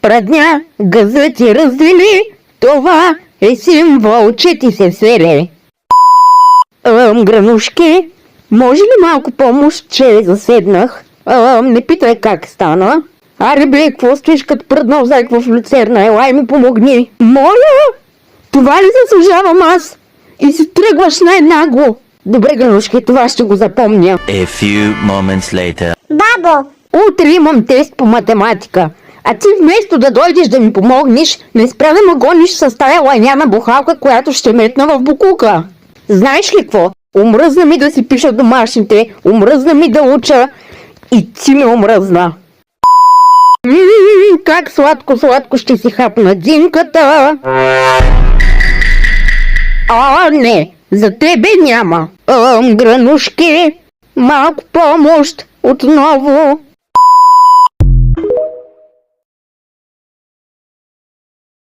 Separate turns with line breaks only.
Прадня, гъза ти раздели, това е символ, че ти се свери. Гранушки, може ли малко помощ, че заседнах? Не питай как стана. Аре бе, какво стоиш като пръднал зайк в люцерна? Елай ми помогни. Моля! Това ли заслужавам аз? И си тръгваш най-нагло. Добре, Гранушки, това ще го запомня.
A few moments later.
Бабо,
Утре имам тест по математика. А ти вместо да дойдеш да ми помогнеш, не спря да ме гониш с тая лайняна бухалка, която ще метна в букука. Знаеш ли какво? Омръзна ми да си пиша домашните, омръзна ми да уча и ти ми омръзна. Как сладко ще си хапна динката. Не, за тебе няма. Гранушки, малко помощ отново.